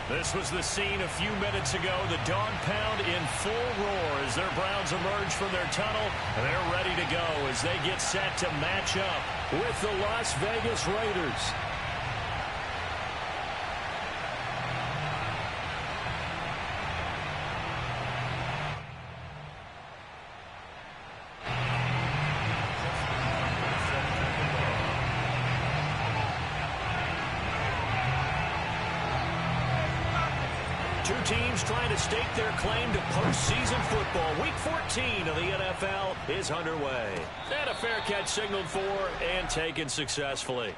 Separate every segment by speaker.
Speaker 1: This was the scene a few minutes ago. The dog pound in full roar as their Browns emerge from their tunnel. They're ready to go as they get set to match up with the Las Vegas Raiders. Two teams trying to stake their claim to postseason football. Week 14 of the NFL is underway. And a fair catch signaled for and taken successfully.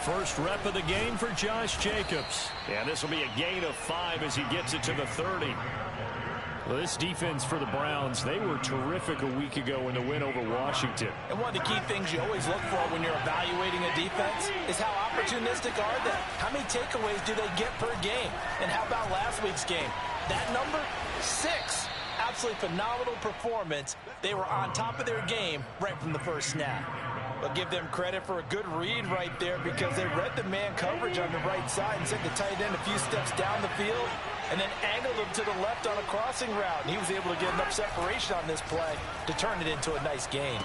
Speaker 1: First rep of the game for Josh Jacobs. And this will be a gain of 5 as he gets it to the 30. Well, this defense for the Browns, they were terrific a week ago in the win over Washington.
Speaker 2: And one of the key things you always look for when you're evaluating a defense is how opportunistic are they? How many takeaways do they get per game? And how about last week's game? That number, 6. Absolutely phenomenal performance. They were on top of their game right from the first snap. But give them credit for a good read right there because they read the man coverage on the right side and sent the tight end a few steps down the field and then angled him to the left on a crossing route. And he was able to get enough separation on this play to turn it into a nice gain.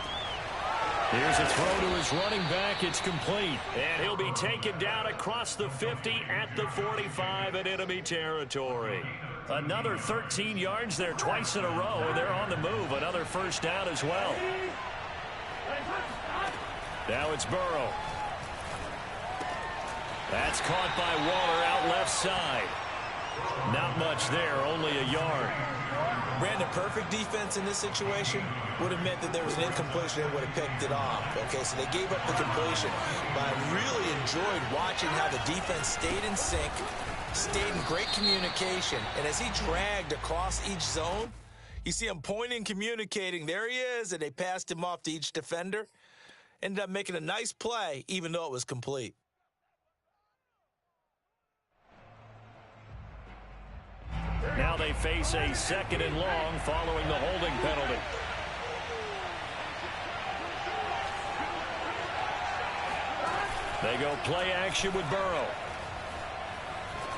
Speaker 1: Here's a throw to his running back. It's complete. And he'll be taken down across the 50 at the 45 in enemy territory. Another 13 yards there twice in a row, and they're on the move. Another first down as well. Now it's Burrow. That's caught by Waller out left side. Not much there, only a yard.
Speaker 2: Brandon, perfect defense in this situation would have meant that there was an incompletion. They would have picked it off. Okay, so they gave up the completion. But I really enjoyed watching how the defense stayed in sync, stayed in great communication. And as he dragged across each zone, you see him pointing, communicating. There he is, and they passed him off to each defender. Ended up making a nice play, even though it was complete.
Speaker 1: Now they face a 2nd and long following the holding penalty. They go play action with Burrow.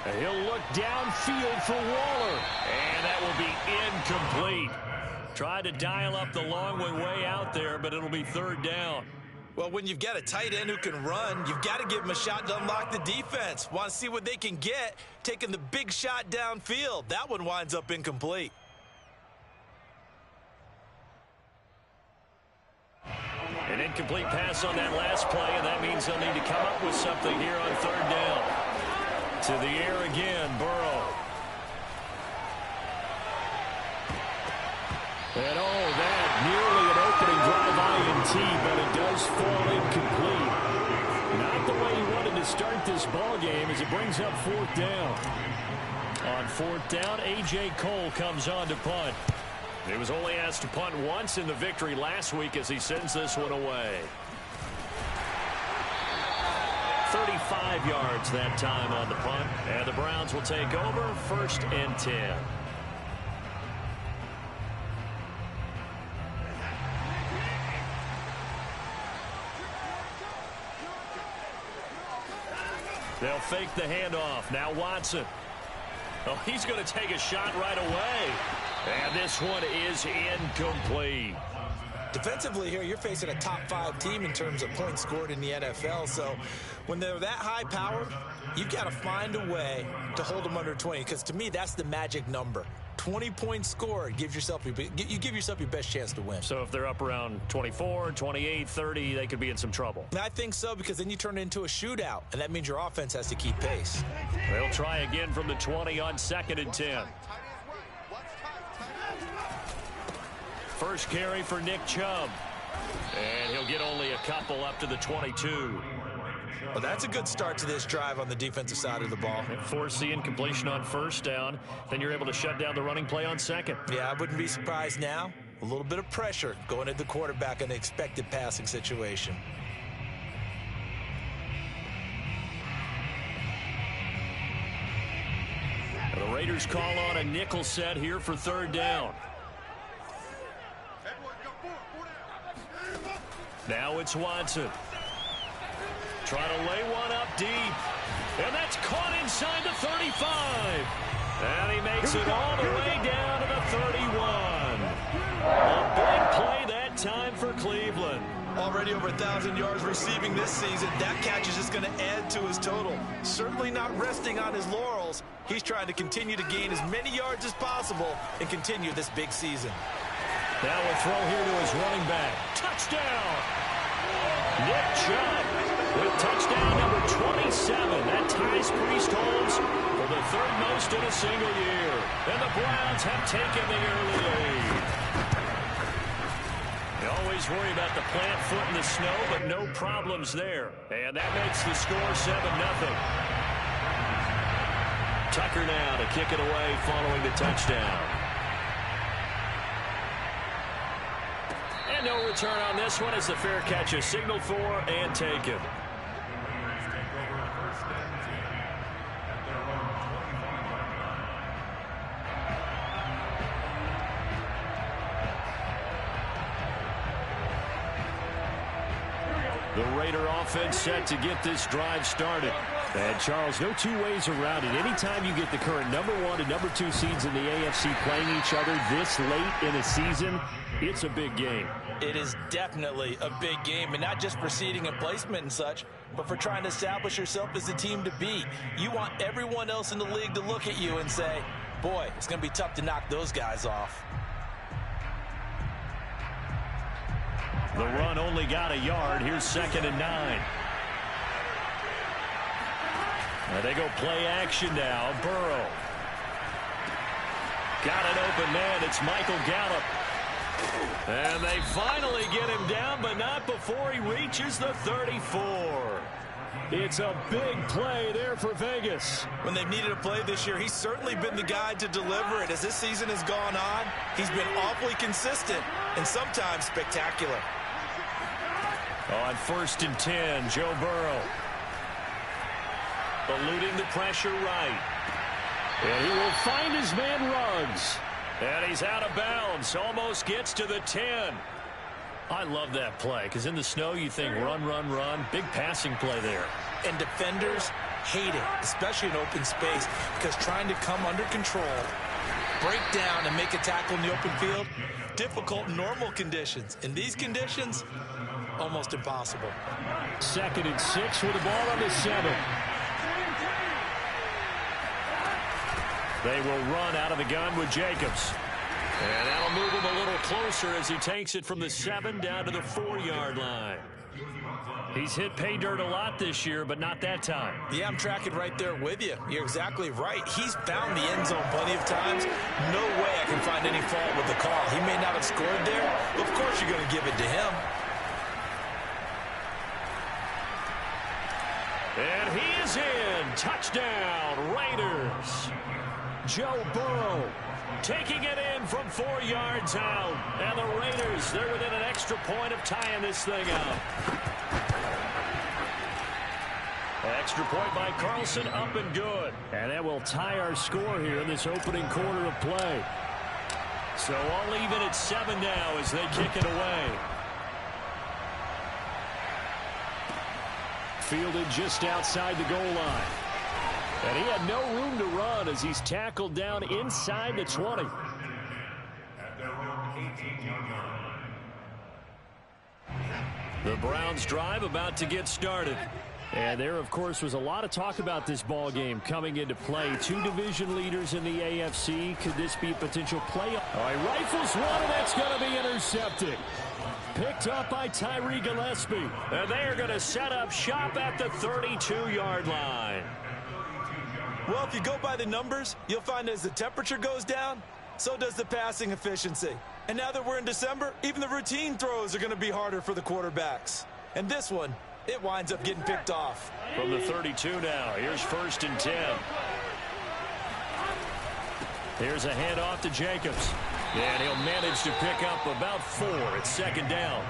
Speaker 1: And he'll look downfield for Waller. And that will be incomplete. Tried to dial up the long way out there, but it'll be 3rd down.
Speaker 2: Well, when you've got a tight end who can run, you've got to give him a shot to unlock the defense. Want to see what they can get, taking the big shot downfield. That one winds up incomplete.
Speaker 1: An incomplete pass on that last play, and that means they'll need to come up with something here on 3rd down. To the air again, Burrow. And that nearly an opening drive INT, but it does fall incomplete. Not the way he wanted to start this ball game as it brings up 4th down. On 4th down, A.J. Cole comes on to punt. He was only asked to punt once in the victory last week as he sends this one away. 35 yards that time on the punt, and the Browns will take over 1st and 10. They'll fake the handoff. Now Watson. Oh, he's going to take a shot right away. And this one is incomplete.
Speaker 2: Defensively here, you're facing a top 5 team in terms of points scored in the NFL. So when they're that high powered, you've got to find a way to hold them under 20. Because to me, that's the magic number. 20 points scored, you give yourself your best chance to win.
Speaker 1: So if they're up around 24, 28, 30, they could be in some trouble.
Speaker 2: I think so, because then you turn it into a shootout, and that means your offense has to keep pace.
Speaker 1: They'll try again from the 20 on 2nd and 10. First carry for Nick Chubb. And he'll get only a couple up to the 22.
Speaker 2: Well, that's a good start to this drive on the defensive side of the ball.
Speaker 1: Force the incompletion on 1st down. Then you're able to shut down the running play on 2nd.
Speaker 2: Yeah, I wouldn't be surprised now A little bit of pressure going at the quarterback in the expected passing situation.
Speaker 1: The Raiders call on a nickel set here for third down. Now it's Watson. Trying to lay one up deep. And that's caught inside the 35. And he makes it all the way down to the 31. A big play that time for Cleveland.
Speaker 2: Already over 1,000 yards receiving this season. That catch is just going to add to his total. Certainly not resting on his laurels. He's trying to continue to gain as many yards as possible and continue this big season.
Speaker 1: Now a throw here to his running back. Touchdown! Nick Chubb with touchdown number 27. That ties Priest Holmes for the third most in a single year. And the Browns have taken the early lead. You always worry about the plant foot in the snow, but no problems there. And that makes the score 7-0. Tucker now to kick it away following the touchdown. And no return on this one as the fair catch is signaled for and taken. The Raider offense set to get this drive started. And, Charles, no two ways around it. Anytime you get the current #1 and #2 seeds in the AFC playing each other this late in a season, it's a big game.
Speaker 2: It is definitely a big game, and not just for seeding and placement and such, but for trying to establish yourself as the team to beat. You want everyone else in the league to look at you and say, boy, it's going to be tough to knock those guys off.
Speaker 1: The run only got a yard. Here's 2nd and 9. And they go play action now. Burrow. Got an open man. It's Michael Gallup. And they finally get him down, but not before he reaches the 34. It's a big play there for Vegas.
Speaker 2: When they've needed a play this year, he's certainly been the guy to deliver it. As this season has gone on, he's been awfully consistent and sometimes spectacular.
Speaker 1: On 1st and 10, Joe Burrow. Eluding the pressure right. And he will find his man Ruggs. And he's out of bounds. Almost gets to the 10. I love that play because in the snow you think run, run, run. Big passing play there.
Speaker 2: And defenders hate it, especially in open space, because trying to come under control, break down, and make a tackle in the open field, difficult in normal conditions. In these conditions, almost impossible.
Speaker 1: 2nd and 6 with the ball on the 7. They will run out of the gun with Jacobs. And that'll move him a little closer as he takes it from the 7 down to the 4-yard line. He's hit pay dirt a lot this year, but not that time.
Speaker 2: Yeah, I'm tracking right there with you. You're exactly right. He's found the end zone plenty of times. No way I can find any fault with the call. He may not have scored there. Of course you're going to give it to him.
Speaker 1: And he is in. Touchdown, Raiders. Joe Burrow taking it in from 4 yards out. And the Raiders, they're within an extra point of tying this thing up. Extra point by Carlson, up and good. And that will tie our score here in this opening quarter of play. So all even at 7 now as they kick it away. Fielded just outside the goal line. And he had no room to run as he's tackled down inside the 20. The Browns drive about to get started. And there, of course, was a lot of talk about this ball game coming into play. 2 division leaders in the AFC. Could this be a potential playoff? All right, rifles one, and that's going to be intercepted. Picked up by Tyree Gillespie. And they are going to set up shop at the 32-yard line.
Speaker 2: Well, if you go by the numbers, you'll find as the temperature goes down, so does the passing efficiency. And now that we're in December, even the routine throws are going to be harder for the quarterbacks. And this one, it winds up getting picked off.
Speaker 1: From the 32 now, here's 1st and 10. Here's a handoff to Jacobs. And he'll manage to pick up about 4 at second down.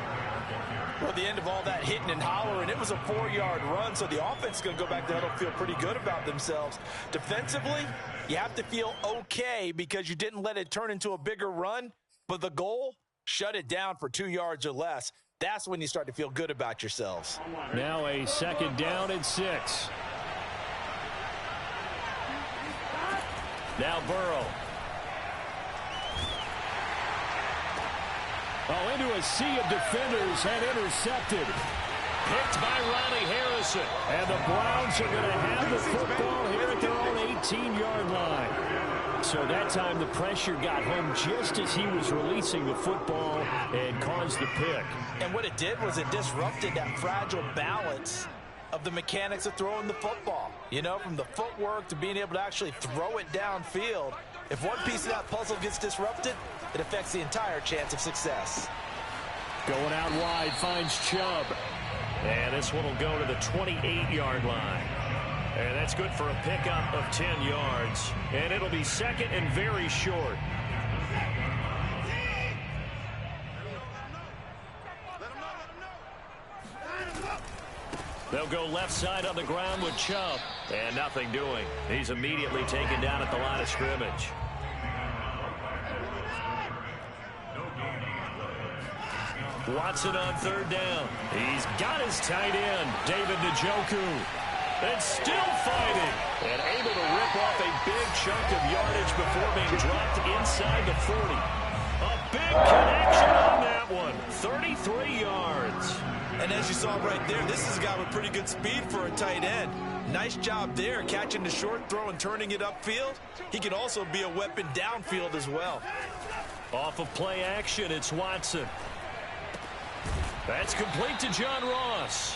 Speaker 2: Well, at the end of all that hitting and hollering, it was a 4-yard run, so the offense is going to go back there and feel pretty good about themselves. Defensively, you have to feel okay because you didn't let it turn into a bigger run, but the goal, shut it down for 2 yards or less. That's when you start to feel good about yourselves.
Speaker 1: Now a second down and 6. Now Burrow. Oh, into a sea of defenders and intercepted. Picked by Ronnie Harrison. And the Browns are going to have the football here at their own 18-yard line. So that time the pressure got home just as he was releasing the football and caused the pick.
Speaker 2: And what it did was it disrupted that fragile balance of the mechanics of throwing the football. You know, from the footwork to being able to actually throw it downfield. If one piece of that puzzle gets disrupted, it affects the entire chance of success.
Speaker 1: Going out wide, finds Chubb. And this one will go to the 28-yard line. And that's good for a pickup of 10 yards. And it'll be second and very short. They'll go left side on the ground with Chubb. And nothing doing. He's immediately taken down at the line of scrimmage. Watson on third down. He's got his tight end, David Njoku. And still fighting. And able to rip off a big chunk of yardage before being dropped inside the 40. A big connection on that one. 33 yards.
Speaker 2: And as you saw right there, this is a guy with pretty good speed for a tight end. Nice job there, catching the short throw and turning it upfield. He can also be a weapon downfield as well.
Speaker 1: Off of play action, it's Watson. That's complete to John Ross.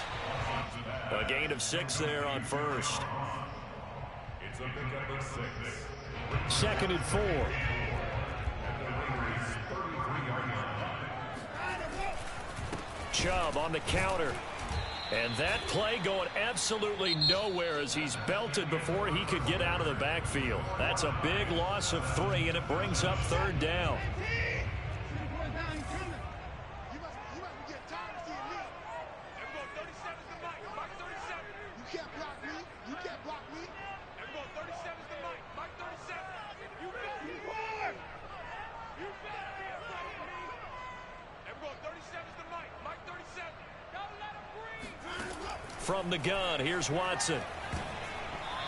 Speaker 1: A gain of 6 there on first.
Speaker 3: It's a pickup of 6.
Speaker 1: Second and 4. Chubb on the counter. And that play going absolutely nowhere as he's belted before he could get out of the backfield. That's a big loss of 3, and it brings up third down. From the gun, here's Watson.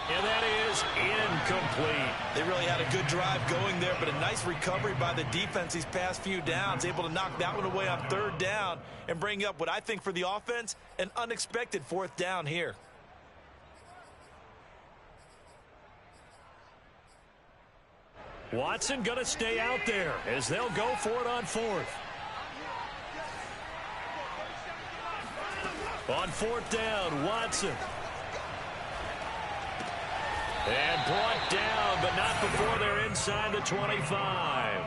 Speaker 1: And that is incomplete.
Speaker 2: They really had a good drive going there, but a nice recovery by the defense these past few downs, able to knock that one away on third down and bring up what I think for the offense, an unexpected 4th down here.
Speaker 1: Watson going to stay out there as they'll go for it on 4th. On 4th down, Watson. And brought down, but not before they're inside the 25.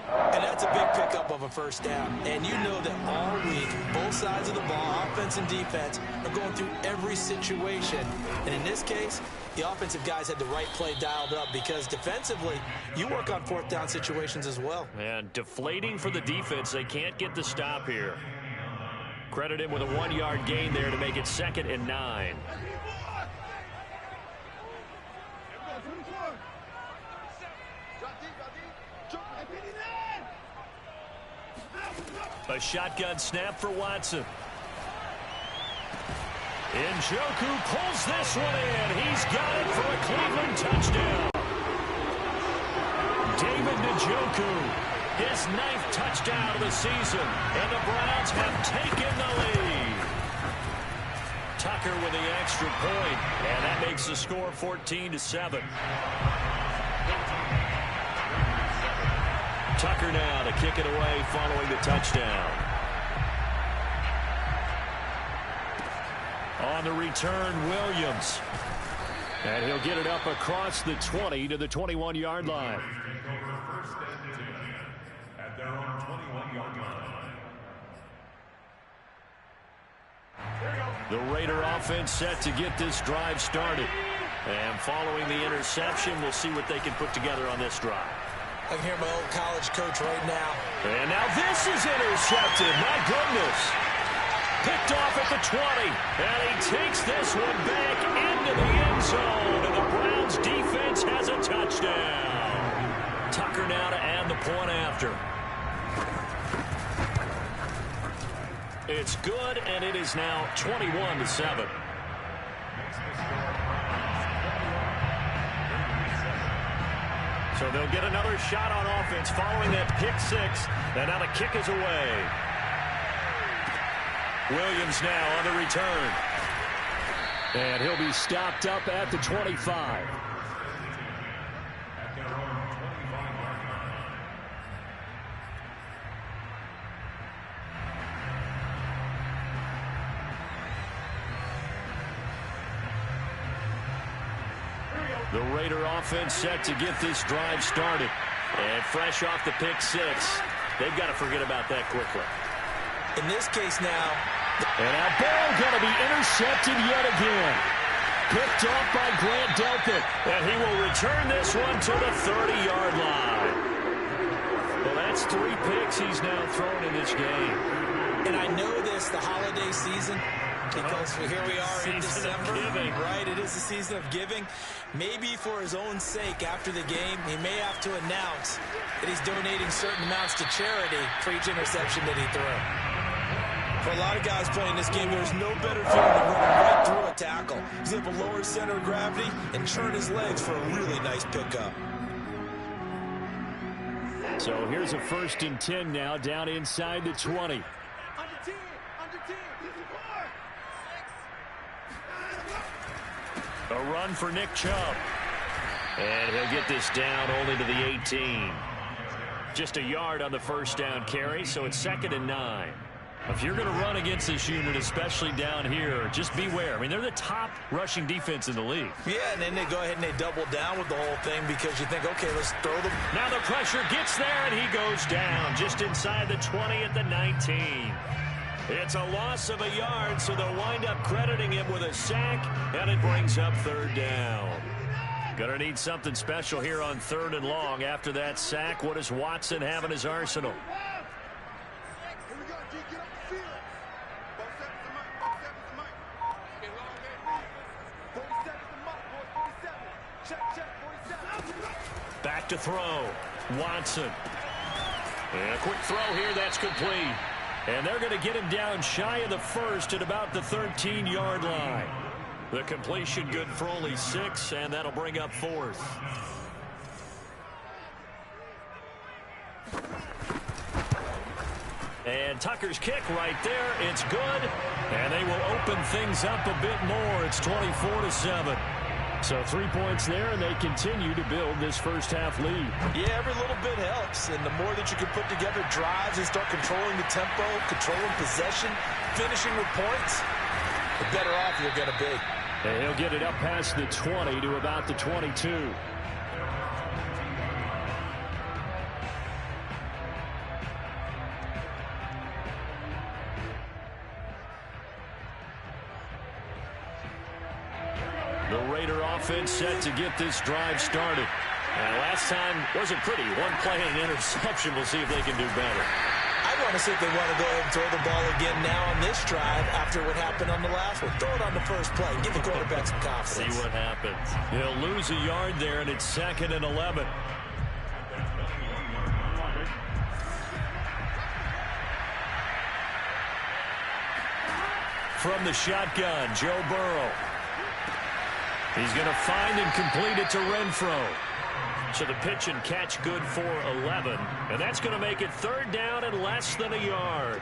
Speaker 2: And that's a big pickup of a first down. And you know that all week, both sides of the ball, offense and defense, are going through every situation. And in this case, the offensive guys had the right play dialed up because defensively, you work on 4th down situations as well.
Speaker 1: And deflating for the defense. They can't get the stop here. Credit him with a 1-yard gain there to make it 2nd and 9. A shotgun snap for Watson. Njoku pulls this one in. He's got it for a Cleveland touchdown. David Njoku. His 9th touchdown of the season, and the Browns have taken the lead. Tucker with the extra point, and that makes the score 14-7. Tucker now to kick it away following the touchdown. On the return, Williams. And he'll get it up across the 20 to the 21-yard line. The Raider offense set to get this drive started. And following the interception, we'll see what they can put together on this drive.
Speaker 2: I can hear my old college coach right now.
Speaker 1: And now this is intercepted. My goodness. Picked off at the 20. And he takes this one back into the end zone. And the Browns defense has a touchdown. Tucker now to add the point after. It's good, and it is now 21-7. So they'll get another shot on offense following that pick six. And now the kick is away. Williams now on the return. And he'll be stopped up at the 25. The Raider offense set to get this drive started. And fresh off the pick six, they've got to forget about that quickly.
Speaker 2: In this case now.
Speaker 1: And now ball going to be intercepted yet again. Picked off by Grant Delpit. And he will return this one to the 30-yard line. Well, that's 3 picks he's now thrown in this game.
Speaker 2: And I know this, the holiday season, because here we are in December, right? It is the season of giving. Maybe for his own sake, after the game, he may have to announce that he's donating certain amounts to charity for each interception that he threw. For a lot of guys playing this game, there's no better feeling than running right through a tackle. He's able to lower his center of gravity and turn his legs for a really nice pickup.
Speaker 1: So here's a 1st and 10 now, down inside the 20. A run for Nick Chubb. And he'll get this down only to the 18. Just a yard on the first down carry, so it's 2nd and 9. If you're going to run against this unit, especially down here, just beware. I mean, they're the top rushing defense in the league.
Speaker 2: Yeah, and then they go ahead and they double down with the whole thing because you think, okay, let's throw them.
Speaker 1: Now the pressure gets there, and he goes down just inside the 20 at the 19. It's a loss of a yard, so they'll wind up crediting him with a sack, and it brings up 3rd down. Gonna need something special here on 3rd and long. After that sack, what does Watson have in his arsenal? Back to throw. Watson. And a quick throw here, that's complete. And they're going to get him down shy of the 1st at about the 13-yard line. The completion good for only 6, and that'll bring up 4th. And Tucker's kick right there. It's good. And they will open things up a bit more. It's 24-7. So 3 points there, and they continue to build this first half lead.
Speaker 2: Yeah, every little bit helps. And the more that you can put together drives and start controlling the tempo, controlling possession, finishing with points, the better off you're going to be.
Speaker 1: And he'll get it up past the 20 to about the 22. The Raider offense set to get this drive started. And last time wasn't pretty. One play and an interception. We'll see if they can do better.
Speaker 2: I want to see if they want to go ahead and throw the ball again now on this drive after what happened on the last one. Throw it on the first play. Give the quarterback some confidence.
Speaker 1: See what happens. He'll lose a yard there, and it's 2nd and 11. From the shotgun, Joe Burrow. He's going to find and complete it to Renfro. So the pitch and catch good for 11. And that's going to make it 3rd down and less than a yard.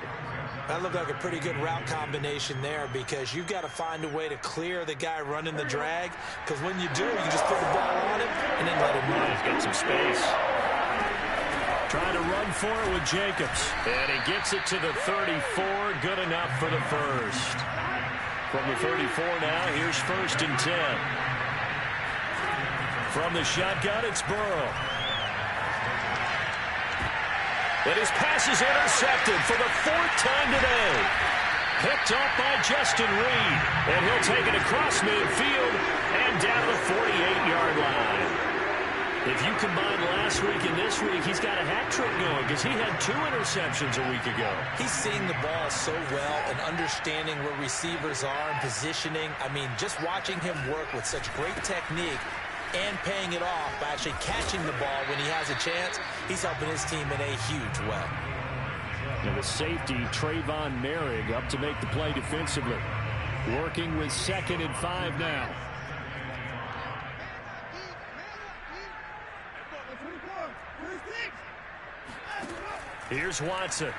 Speaker 2: That looked like a pretty good route combination there because you've got to find a way to clear the guy running the drag. Because when you do, you just put the ball on him and then let him run.
Speaker 1: He's got some space. Trying to run for it with Jacobs. And he gets it to the 34. Good enough for the first. From the 34 now, here's 1st and 10. From the shotgun, it's Burrow. But his pass is intercepted for the 4th time today. Picked up by Justin Reed. And he'll take it across midfield and down the 48-yard line. If you combine last week and this week, he's got a hat trick going because he had 2 interceptions a week ago.
Speaker 2: He's seeing the ball so well and understanding where receivers are and positioning. I mean, just watching him work with such great technique and paying it off by actually catching the ball when he has a chance, he's helping his team in a huge way.
Speaker 1: And the safety, Trayvon Merrick, up to make the play defensively. Working with 2nd and 5 now. Here's Watson.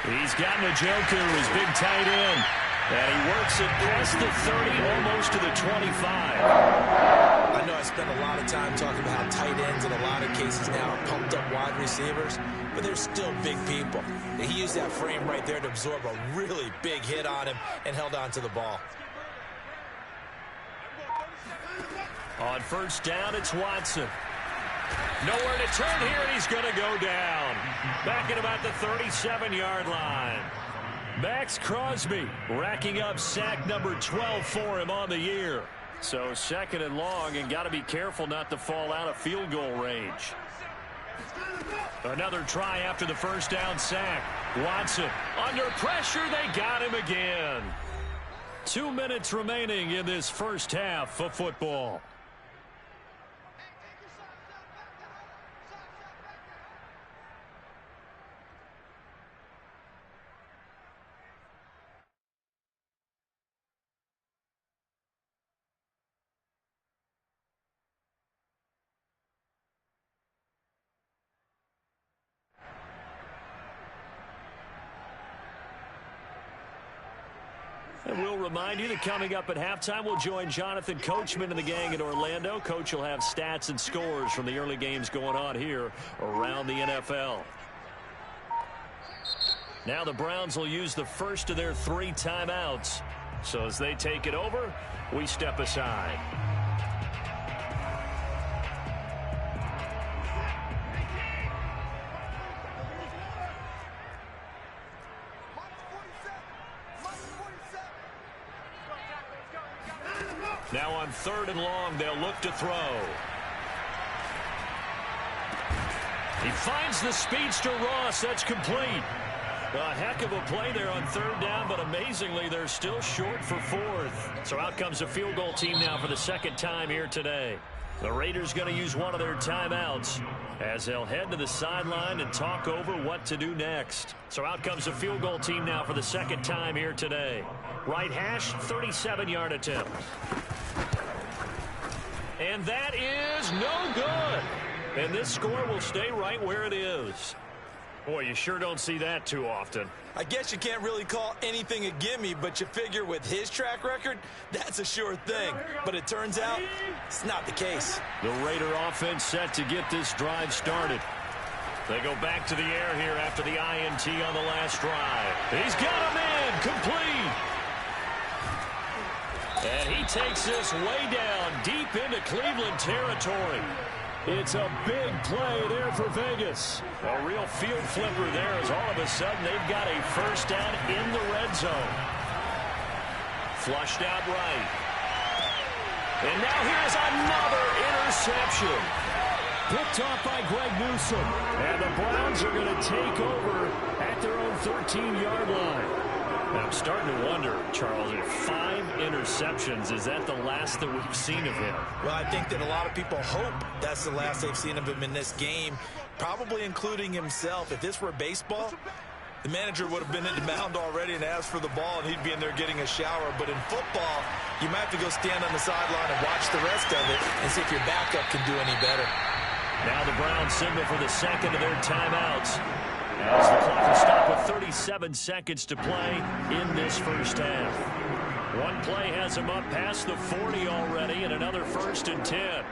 Speaker 1: He's got Njoku, his big tight end. And he works it past the 30, almost to the 25.
Speaker 2: I know I spent a lot of time talking about how tight ends in a lot of cases now are pumped up wide receivers, but they're still big people. He used that frame right there to absorb a really big hit on him and held on to the ball.
Speaker 1: On first down, it's Watson. Nowhere to turn here, and he's going to go down. Back at about the 37-yard line. Max Crosby racking up sack number 12 for him on the year. So 2nd and long, and got to be careful not to fall out of field goal range. Another try after the first down sack. Watson under pressure. They got him again. 2 minutes remaining in this first half of football. And we'll remind you that coming up at halftime, we'll join Jonathan Coachman and the gang in Orlando. Coach will have stats and scores from the early games going on here around the NFL. Now the Browns will use the first of their 3 timeouts. So as they take it over, we step aside. Now on 3rd and long, they'll look to throw. He finds the speedster Ross. That's complete. A heck of a play there on 3rd down, but amazingly, they're still short for 4th. So out comes a field goal team now for the 2nd time here today. The Raiders going to use one of their timeouts as they'll head to the sideline and talk over what to do next. So out comes a field goal team now for the 2nd time here today. Right hash, 37-yard attempt. And that is no good. And this score will stay right where it is. Boy, you sure don't see that too often.
Speaker 2: I guess you can't really call anything a gimme, but you figure with his track record, that's a sure thing. But it turns out it's not the case.
Speaker 1: The Raider offense set to get this drive started. They go back to the air here after the INT on the last drive. He's got him in, complete. And he takes this way down deep into Cleveland territory. It's a big play there for Vegas. A real field flipper there as all of a sudden they've got a first down in the red zone. Flushed out right. And now here's another interception. Picked off by Greg Newsome. And the Browns are going to take over at their own 13-yard line. Now, I'm starting to wonder, Charles, if 5 interceptions, is that the last that we've seen of him?
Speaker 2: Well, I think that a lot of people hope that's the last they've seen of him in this game, probably including himself. If this were baseball, the manager would have been in the mound already and asked for the ball, and he'd be in there getting a shower. But in football, you might have to go stand on the sideline and watch the rest of it and see if your backup can do any better.
Speaker 1: Now the Browns signal for the 2nd of their timeouts. As the clock will stop with 37 seconds to play in this first half. One play has him up past the 40 already, and another 1st and 10.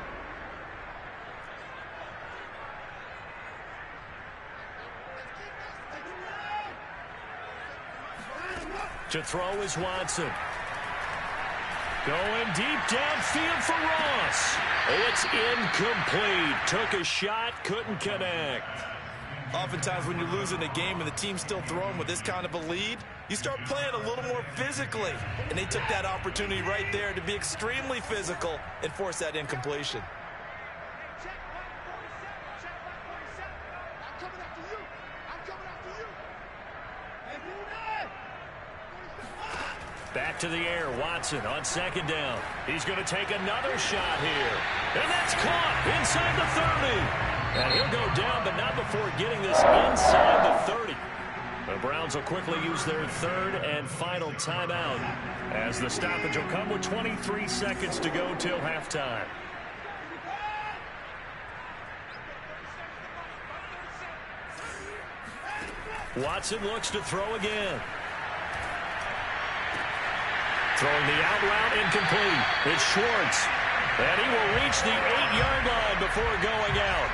Speaker 1: To throw is Watson. Going deep downfield for Ross. It's incomplete. Took a shot, couldn't connect.
Speaker 2: Oftentimes when you're losing a game and the team's still throwing with this kind of a lead, you start playing a little more physically. And they took that opportunity right there to be extremely physical and force that incompletion.
Speaker 1: Back to the air, Watson on second down. He's going to take another shot here. And that's caught inside the 30. And he'll go down, but not before getting this inside the 30. The Browns will quickly use their third and final timeout as the stoppage will come with 23 seconds to go till halftime. Watson looks to throw again. Throwing the out route incomplete. It's Schwartz. And he will reach the 8-yard line before going out.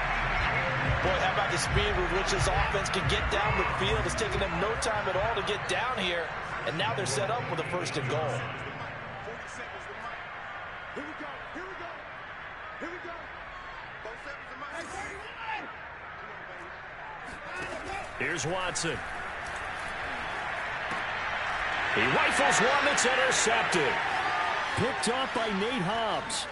Speaker 2: Boy, how about the speed with which this offense can get down the field? It's taken them no time at all to get down here. And now they're set up with a first and goal.
Speaker 4: Here we go. Here we go. Here we go. 4 seconds.
Speaker 1: Here's Watson. He rifles one that's intercepted. Picked off by Nate Hobbs.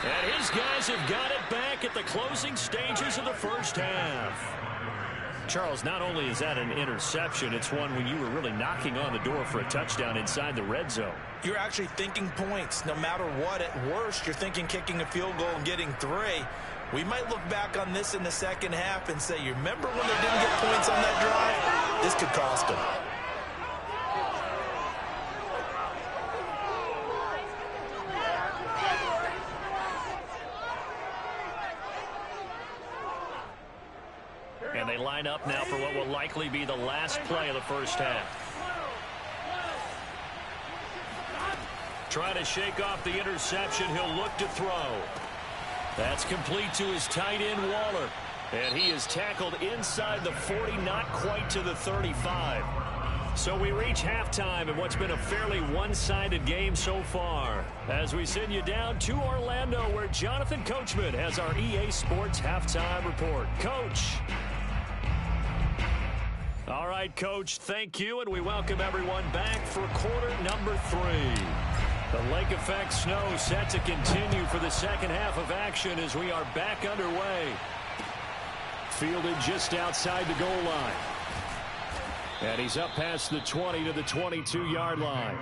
Speaker 1: And his guys have got it back at the closing stages of the first half. Charles, not only is that an interception, it's one when you were really knocking on the door for a touchdown inside the red zone.
Speaker 2: You're actually thinking points. No matter what, at worst, you're thinking kicking a field goal and getting 3. We might look back on this in the second half and say, you remember when they didn't get points on that drive? This could cost them.
Speaker 1: And they line up now for what will likely be the last play of the first half. Trying to shake off the interception, he'll look to throw. That's complete to his tight end, Waller. And he is tackled inside the 40, not quite to the 35. So we reach halftime in what's been a fairly one-sided game so far. As we send you down to Orlando, where Jonathan Coachman has our EA Sports halftime report. Coach. All right, Coach, thank you, and we welcome everyone back for quarter number 3. The lake effect snow set to continue for the second half of action as we are back underway. Fielded just outside the goal line. And he's up past the 20 to the 22-yard line.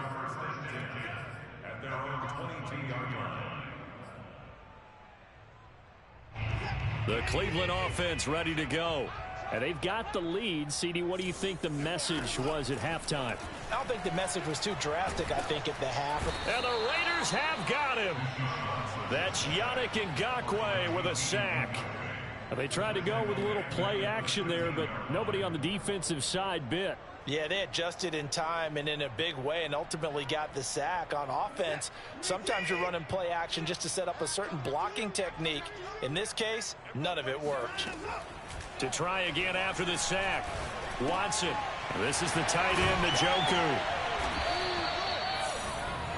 Speaker 3: At their own 22-yard line.
Speaker 1: The Cleveland offense ready to go. And they've got the lead. CD, what do you think the message was at halftime?
Speaker 2: I don't think the message was too drastic, I think, at the half.
Speaker 1: And the Raiders have got him. That's Yannick Ngakoue with a sack. They tried to go with a little play action there, but nobody on the defensive side bit.
Speaker 2: Yeah, they adjusted in time and in a big way and ultimately got the sack. On offense, sometimes you're running play action just to set up a certain blocking technique. In this case, none of it worked.
Speaker 1: To try again after the sack, Watson. This is the tight end, Njoku.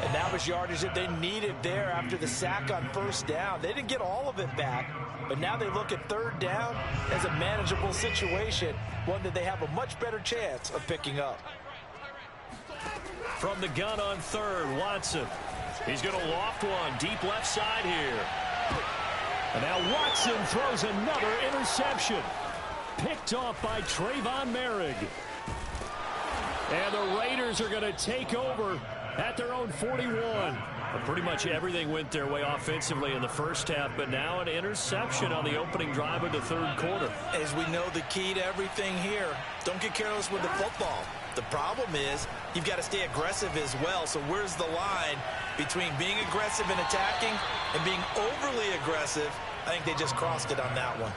Speaker 2: And that was yardage that they needed there after the sack on first down. They didn't get all of it back, but now they look at third down as a manageable situation, one that they have a much better chance of picking up.
Speaker 1: From the gun on third, Watson. He's going to loft one deep left side here. And now Watson throws another interception. Picked off by Trayvon Merrick. And the Raiders are going to take over at their own 41. But pretty much everything went their way offensively in the first half, but now an interception on the opening drive of the third quarter.
Speaker 2: As we know, the key to everything here, don't get careless with the football. The problem is you've got to stay aggressive as well. So where's the line between being aggressive and attacking and being overly aggressive? I think they just crossed it on that one.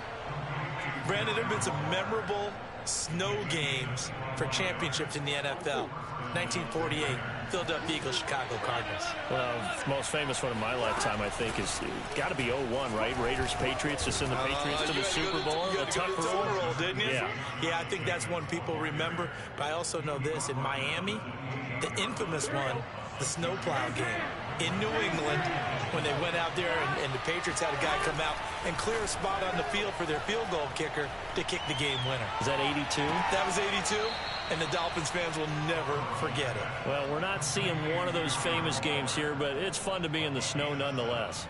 Speaker 2: Brandon, there have been some memorable snow games for championships in the NFL. 1948, Philadelphia Eagles, Chicago Cardinals.
Speaker 1: Well, the most famous one of my lifetime, I think, is got to be 01, right? Raiders, Patriots, to send the Patriots to the Super Bowl.
Speaker 2: You
Speaker 1: The tuck roll,
Speaker 2: didn't you?
Speaker 1: Yeah.
Speaker 2: Yeah, I think that's one people remember. But I also know this. In Miami, the infamous one, the snowplow game. in New England when they went out there and the Patriots had a guy come out and clear a spot on the field for their field goal kicker to kick the game winner.
Speaker 1: Is that 82?
Speaker 2: That was 82, and the Dolphins fans will never forget it.
Speaker 1: Well, we're not seeing one of those famous games here, but it's fun to be in the snow nonetheless.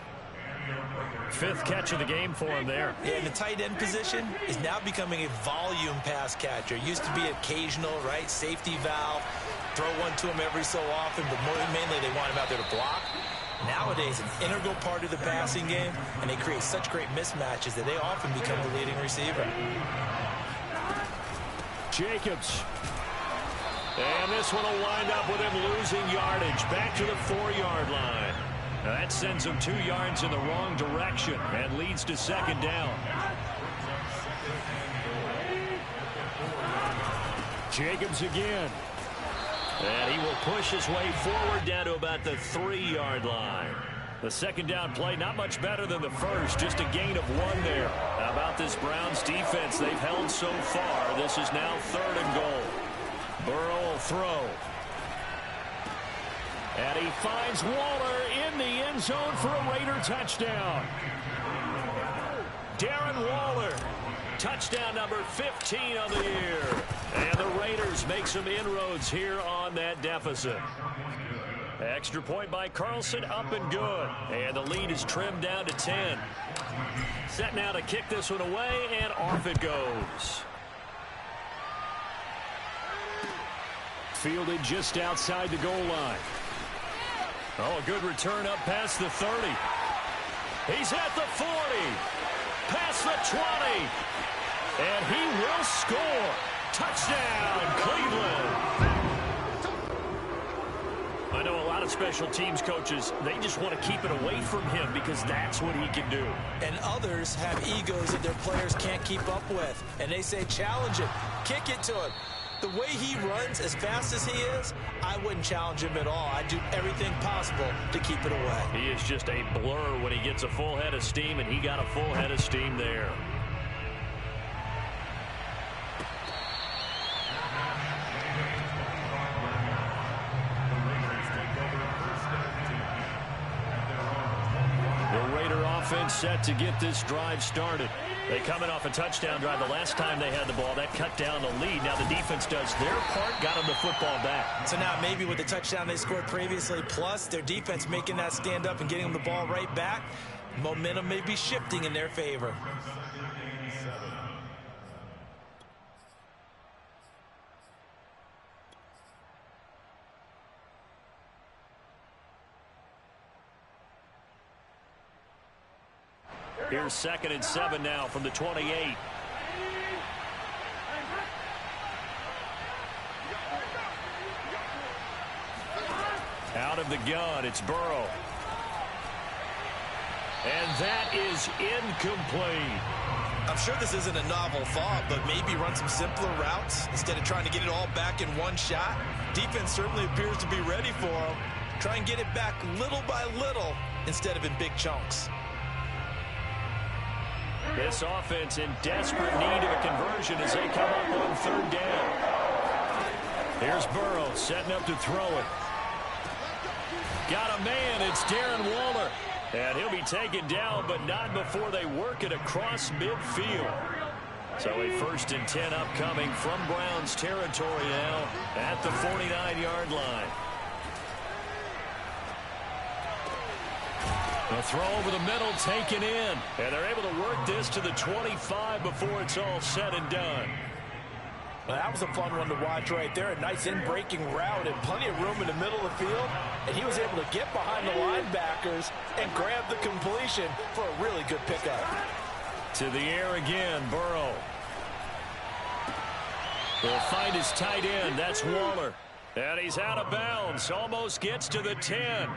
Speaker 1: 5th catch of the game for him there.
Speaker 2: Yeah, and the tight end position is now becoming a volume pass catcher. Used to be occasional, right? Safety valve. Throw one to him every so often, but mainly they want him out there to block. Nowadays, an integral part of the passing game, and they create such great mismatches that they often become the leading receiver.
Speaker 1: Jacobs. And this one will wind up with him losing yardage. Back to the 4-yard line. Now that sends him 2 yards in the wrong direction and leads to 2nd down. Jacobs again. And he will push his way forward down to about the 3-yard line. The 2nd down play, not much better than the first, just a gain of 1 there. How about this Browns defense they've held so far? This is now 3rd and goal. Burrow will throw. And he finds Waller in the end zone for a Raider touchdown. Darren Waller, touchdown number 15 on the year. And the Raiders make some inroads here on that deficit. Extra point by Carlson, up and good. And the lead is trimmed down to 10. Set now to kick this one away, and off it goes. Fielded just outside the goal line. Oh, a good return up past the 30. He's at the 40. Past the 20. And he will score. Touchdown, Cleveland. I know a lot of special teams coaches, they just want to keep it away from him because that's what he can do.
Speaker 2: And others have egos that their players can't keep up with. And they say, challenge him, kick it to him. The way he runs as fast as he is, I wouldn't challenge him at all. I'd do everything possible to keep it away.
Speaker 1: He is just a blur when he gets a full head of steam, and he got a full head of steam there. The Raider offense set to get this drive started. They coming off a touchdown drive. The last time they had the ball, that cut down the lead. Now the defense does their part, got them the football back.
Speaker 2: So now maybe with the touchdown they scored previously, plus their defense making that stand up and getting them the ball right back, momentum may be shifting in their favor.
Speaker 1: Here's 2nd and 7 now from the 28. Out of the gun, it's Burrow. And that is incomplete.
Speaker 2: I'm sure this isn't a novel thought, but maybe run some simpler routes instead of trying to get it all back in one shot. Defense certainly appears to be ready for him. Try and get it back little by little instead of in big chunks.
Speaker 1: This offense in desperate need of a conversion as they come up on 3rd down. Here's Burrow setting up to throw it. Got a man. It's Darren Waller. And he'll be taken down, but not before they work it across midfield. So a 1st and 10 upcoming from Browns territory now at the 49-yard line. The throw over the middle taken in. And they're able to work this to the 25 before it's all said and done.
Speaker 2: Well, that was a fun one to watch right there. A nice in-breaking route and plenty of room in the middle of the field. And he was able to get behind the linebackers and grab the completion for a really good pickup.
Speaker 1: To the air again, Burrow. He'll find his tight end. That's Waller. And he's out of bounds. Almost gets to the 10.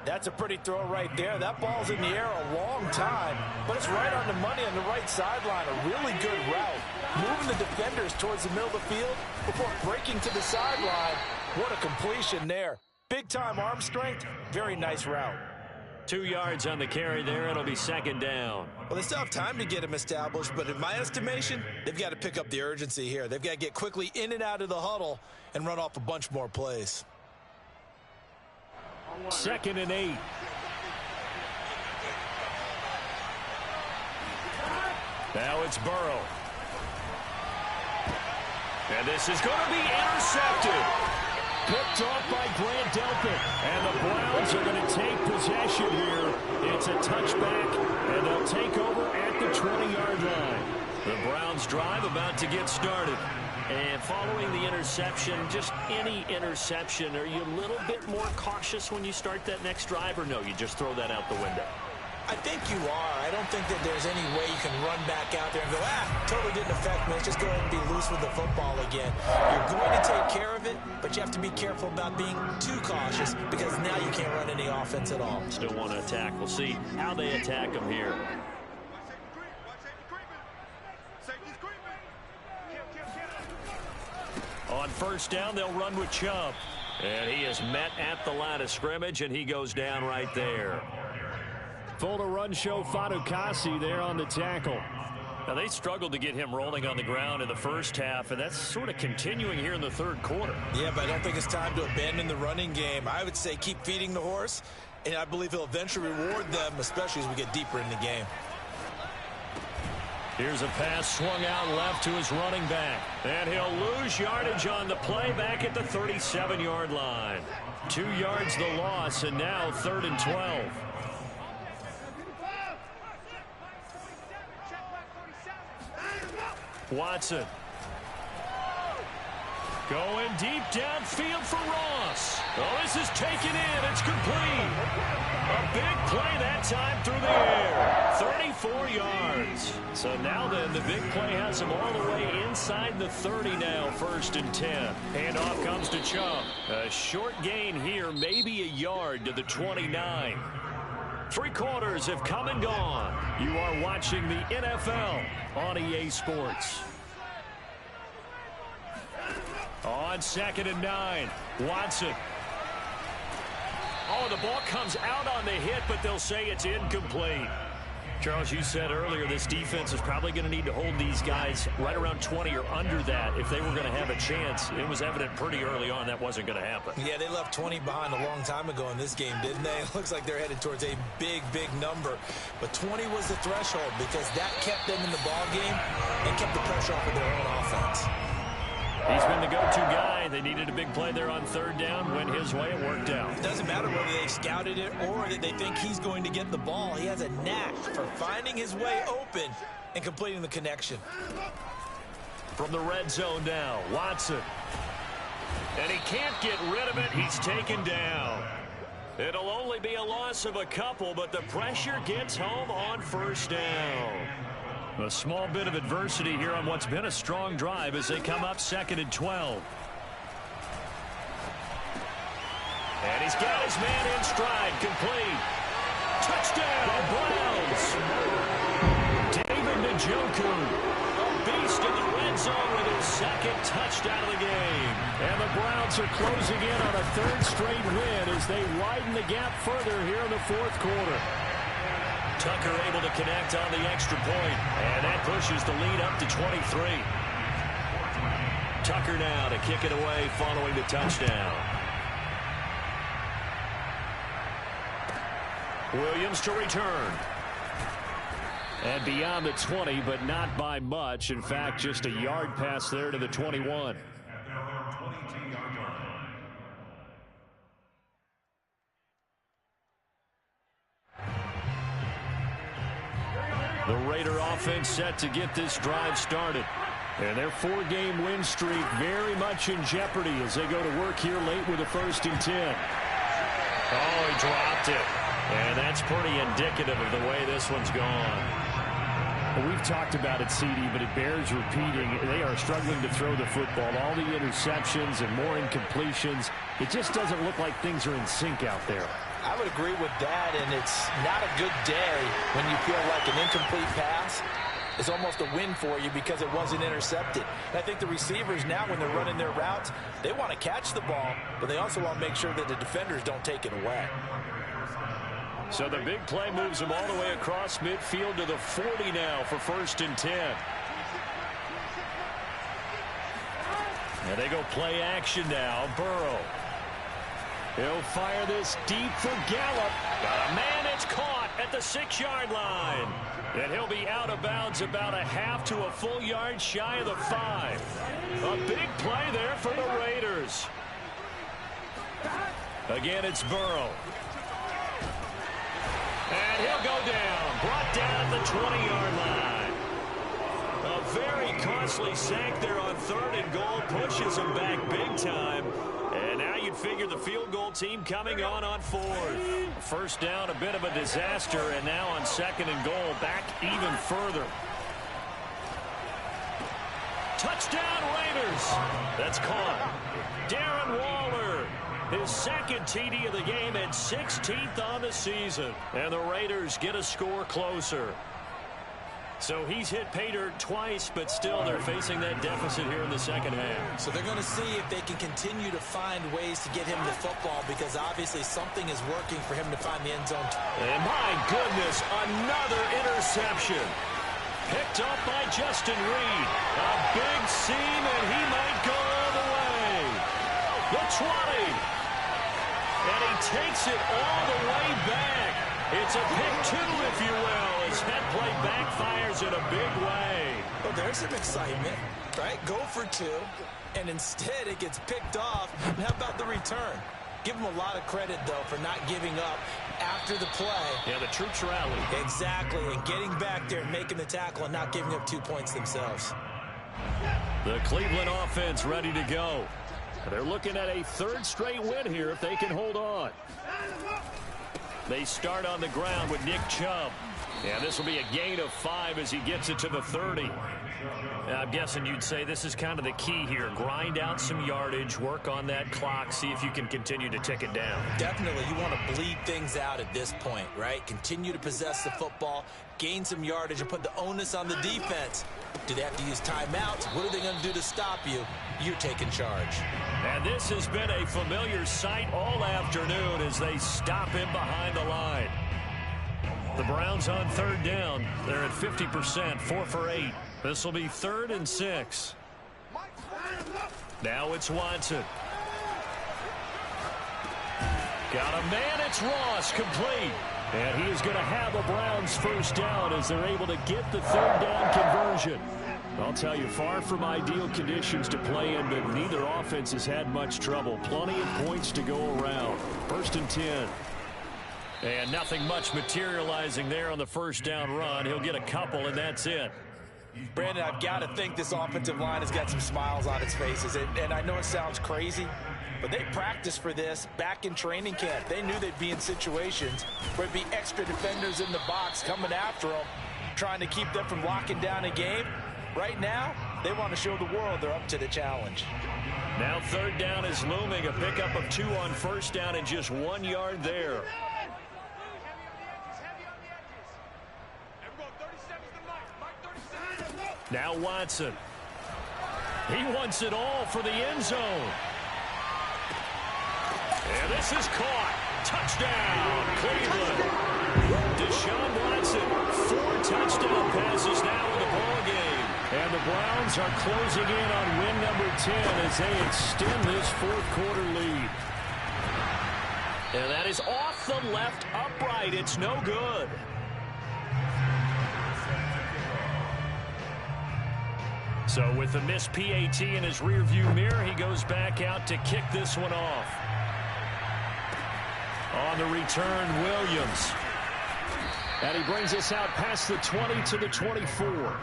Speaker 2: That's a pretty throw right there. That ball's in the air a long time, but it's right on the money on the right sideline. A really good route. Moving the defenders towards the middle of the field before breaking to the sideline. What a completion there. Big-time arm strength. Very nice route.
Speaker 1: 2 yards on the carry there. It'll be 2nd down.
Speaker 2: Well, they still have time to get him established, but in my estimation, they've got to pick up the urgency here. They've got to get quickly in and out of the huddle and run off a bunch more plays.
Speaker 1: 2nd and 8. Now it's Burrow. And this is going to be intercepted. Picked off by Grant Delpit. And the Browns are going to take possession here. It's a touchback, and they'll take over at the 20-yard line. The Browns drive about to get started. And following the interception, just any interception, are you a little bit more cautious when you start that next drive, or no, you just throw that out the window?
Speaker 2: I think you are. I don't think that there's any way you can run back out there and go, totally didn't affect me. Let's just go ahead and be loose with the football again. You're going to take care of it, but you have to be careful about being too cautious because now you can't run any offense at all.
Speaker 1: Still want to attack. We'll see how they attack them here. On first down, they'll run with Chubb. And he is met at the line of scrimmage, and he goes down right there. Full to run show Fadukasi there on the tackle. Now, they struggled to get him rolling on the ground in the first half, and that's sort of continuing here in the third quarter.
Speaker 2: Yeah, but I don't think it's time to abandon the running game. I would say keep feeding the horse, and I believe he'll eventually reward them, especially as we get deeper in the game.
Speaker 1: Here's a pass swung out left to his running back. And he'll lose yardage on the play back at the 37-yard line. 2 yards the loss, and now 3rd and 12. Watson. Going deep downfield for Ross. Oh, this is taken in. It's complete. A big play that time through the air. 34 yards. So now then, the big play has him all the way inside the 30 now, 1st and 10. Handoff comes to Chubb. A short gain here, maybe a yard to the 29. 3 quarters have come and gone. You are watching the NFL on EA Sports. On 2nd and 9, Watson. Oh, the ball comes out on the hit, but they'll say it's incomplete. Charles, you said earlier this defense is probably going to need to hold these guys right around 20 or under that if they were going to have a chance. It was evident pretty early on that wasn't going to happen.
Speaker 2: Yeah, they left 20 behind a long time ago in this game, didn't they? It looks like they're headed towards a big, big number. But 20 was the threshold because that kept them in the ball game and kept the pressure off of their own offense.
Speaker 1: He's been the go-to guy. They needed a big play there on 3rd down. Went his way. It worked out.
Speaker 2: It doesn't matter whether they scouted it or that they think he's going to get the ball. He has a knack for finding his way open and completing the connection.
Speaker 1: From the red zone now, Watson. And he can't get rid of it. He's taken down. It'll only be a loss of a couple, but the pressure gets home on 1st down. A small bit of adversity here on what's been a strong drive as they come up 2nd and 12. And he's got his man in stride, complete. Touchdown, Browns. David Njoku, a beast in the red zone with his 2nd touchdown of the game. And the Browns are closing in on a 3rd straight win as they widen the gap further here in the 4th quarter. Tucker able to connect on the extra point, and that pushes the lead up to 23. Tucker now to kick it away following the touchdown. Williams to return. And beyond the 20, but not by much. In fact, just a yard pass there to the 21. The Raider offense set to get this drive started. And their 4-game win streak very much in jeopardy as they go to work here late with a 1st and 10. Oh, he dropped it. And that's pretty indicative of the way this one's gone. Well, we've talked about it, CD, but it bears repeating. They are struggling to throw the football. All the interceptions and more incompletions. It just doesn't look like things are in sync out there.
Speaker 2: I would agree with that, and it's not a good day when you feel like an incomplete pass is almost a win for you because it wasn't intercepted. And I think the receivers now, when they're running their routes, they want to catch the ball, but they also want to make sure that the defenders don't take it away.
Speaker 1: So the big play moves them all the way across midfield to the 40 now for 1st and 10. And they go play action now. Burrow. He'll fire this deep for Gallup. Got a man, it's caught at the 6-yard line. And he'll be out of bounds about a half to a full yard shy of the 5. A big play there for the Raiders. Again, it's Burrow. And he'll go down. Brought down at the 20-yard line. A very costly sack there on 3rd and goal. Pushes him back big time. And now you'd figure the field goal team coming on 4th. First down, a bit of a disaster. And now on 2nd and goal, back even further. Touchdown Raiders. That's caught. Darren Waller. His 2nd TD of the game and 16th on the season. And the Raiders get a score closer. So he's hit pay dirt twice, but still they're facing that deficit here in the 2nd half.
Speaker 2: So they're going to see if they can continue to find ways to get him the football, because obviously something is working for him to find the end zone. And
Speaker 1: my goodness, another interception. Picked up by Justin Reed. A big seam, and he might go all the way. The 20. And he takes it all the way back. It's a pick 2, if you will, as that play backfires in a big way.
Speaker 2: Well, there's some excitement, right? Go for 2, and instead it gets picked off. And how about the return? Give him a lot of credit, though, for not giving up after the play.
Speaker 1: Yeah, the troops rallied.
Speaker 2: Exactly, and getting back there and making the tackle and not giving up 2 points themselves.
Speaker 1: The Cleveland offense ready to go. They're looking at a 3rd straight win here if they can hold on. They start on the ground with Nick Chubb. Yeah, this will be a gain of 5 as he gets it to the 30. I'm guessing you'd say this is kind of the key here. Grind out some yardage, work on that clock, see if you can continue to tick it down.
Speaker 2: Definitely. You want to bleed things out at this point, right? Continue to possess the football, gain some yardage, and put the onus on the defense. Do they have to use timeouts? What are they going to do to stop you? You're taking charge.
Speaker 1: And this has been a familiar sight all afternoon as they stop him behind the line. The Browns on 3rd down. They're at 50%, 4 for 8. This will be 3rd and 6. Now it's Watson. Got a man, it's Ross, complete. And he is going to have the Browns first down as they're able to get the 3rd down conversion. I'll tell you, far from ideal conditions to play in, but neither offense has had much trouble. Plenty of points to go around. 1st and 10. And nothing much materializing there on the first down run. He'll get a couple, and that's it.
Speaker 2: Brandon, I've got to think this offensive line has got some smiles on its faces. And I know it sounds crazy, but they practiced for this back in training camp. They knew they'd be in situations where it'd be extra defenders in the box coming after them, trying to keep them from locking down a game. Right now, they want to show the world they're up to the challenge.
Speaker 1: Now 3rd down is looming. A pickup of 2 on first down and just 1 yard there. Now Watson. He wants it all for the end zone. And this is caught. Touchdown, Cleveland. Deshaun Watson, 4 touchdown passes now in the ball game. And the Browns are closing in on win number 10 as they extend this 4th quarter lead. And that is off the left upright. It's no good. So with the missed PAT in his rearview mirror, he goes back out to kick this one off. On the return, Williams. And he brings us out past the 20 to the 24.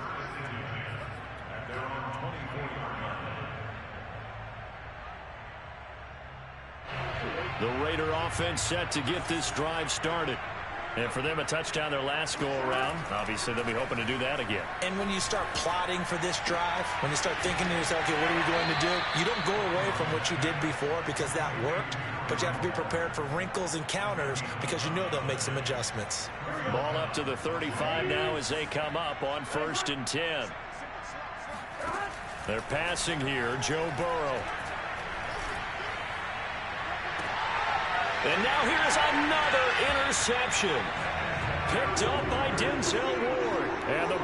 Speaker 1: The Raider offense set to get this drive started. And for them, a touchdown their last go-around. Obviously, they'll be hoping to do that again.
Speaker 2: And when you start plotting for this drive, when you start thinking to yourself, okay, what are we going to do? You don't go away from what you did before because that worked, but you have to be prepared for wrinkles and counters because you know they'll make some adjustments.
Speaker 1: Ball up to the 35 now as they come up on 1st and 10. They're passing here, Joe Burrow. And now here's another interception. Picked up by Denzel Ward. And the